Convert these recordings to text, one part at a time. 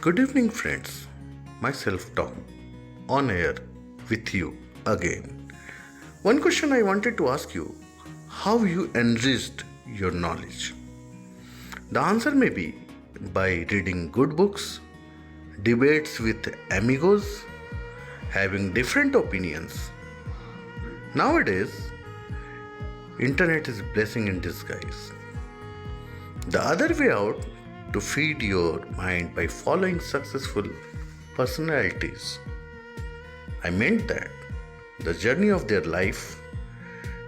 Good evening, friends. Myself, Tom, on air with you again. One question I wanted to ask you: how you enriched your knowledge? The answer may be by reading good books, debates with amigos, having different opinions. Nowadays, internet is blessing in disguise. The other way out to feed your mind by following successful personalities. I meant that the journey of their life,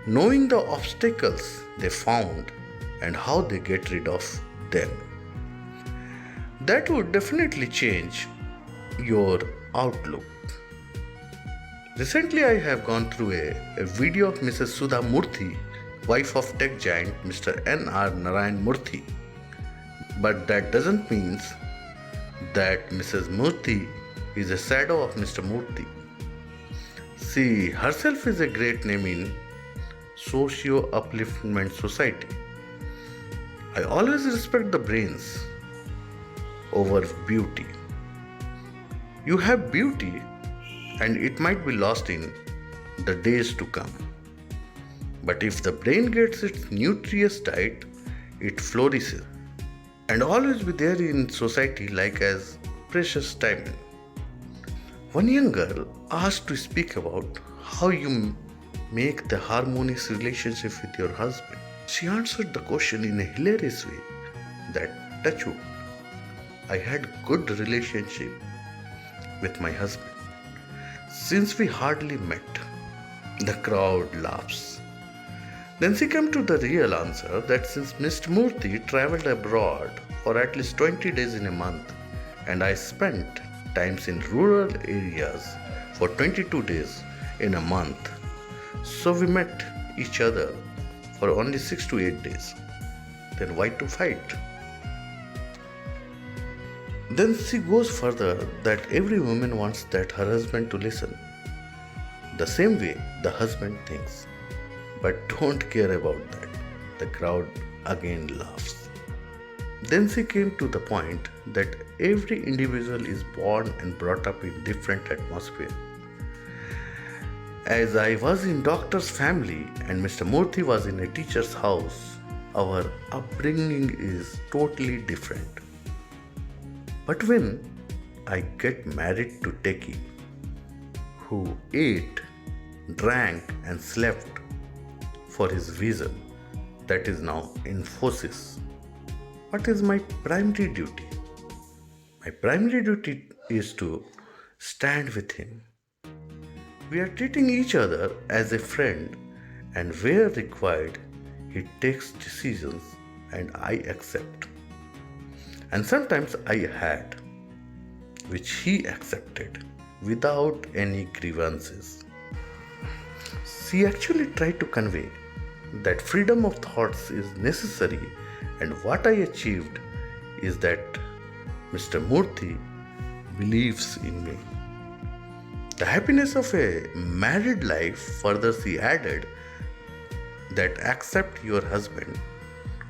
knowing the obstacles they found and how they get rid of them. That would definitely change your outlook. Recently, I have gone through a video of Mrs. Sudha Murthy, wife of tech giant Mr. N.R. Narayan Murthy. But that doesn't mean that Mrs. Murthy is a shadow of Mr. Murthy. She herself is a great name in socio-upliftment society. I always respect the brains over beauty. You have beauty and it might be lost in the days to come. But if the brain gets its nutritious diet, it flourishes and always be there in society like as precious diamond. One young girl asked to speak about how you make the harmonious relationship with your husband. She answered the question in a hilarious way that touch wood. I had good relationship with my husband since we hardly met. The crowd laughs. Then she came to the real answer that since Mr. Murthy traveled abroad for at least 20 days in a month and I spent times in rural areas for 22 days in a month, so we met each other for only 6 to 8 days. Then why to fight? Then she goes further that every woman wants that her husband to listen the same way the husband thinks. But don't care about that. The crowd again laughs. Then she came to the point that every individual is born and brought up in different atmosphere. As I was in doctor's family and Mr. Murthy was in a teacher's house, our upbringing is totally different. But when I get married to Techie, who ate, drank and slept for his vision, that is now Infosys. What is my primary duty? My primary duty is to stand with him. We are treating each other as a friend, and where required, he takes decisions and I accept. And sometimes I had, which he accepted without any grievances. She actually tried to convey that freedom of thoughts is necessary, and what I achieved is that Mr. Murthy believes in me. The happiness of a married life, further she added, that accept your husband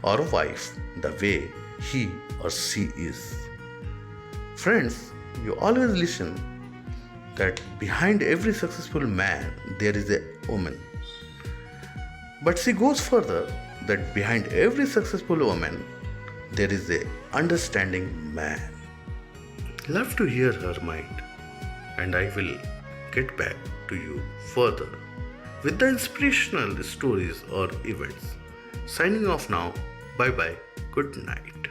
or wife the way he or she is. Friends, you always listen that behind every successful man there is a woman. But she goes further that behind every successful woman there is a understanding man. Love to hear her mind, and I will get back to you further with the inspirational stories or events. Signing off now. Bye bye. Good night.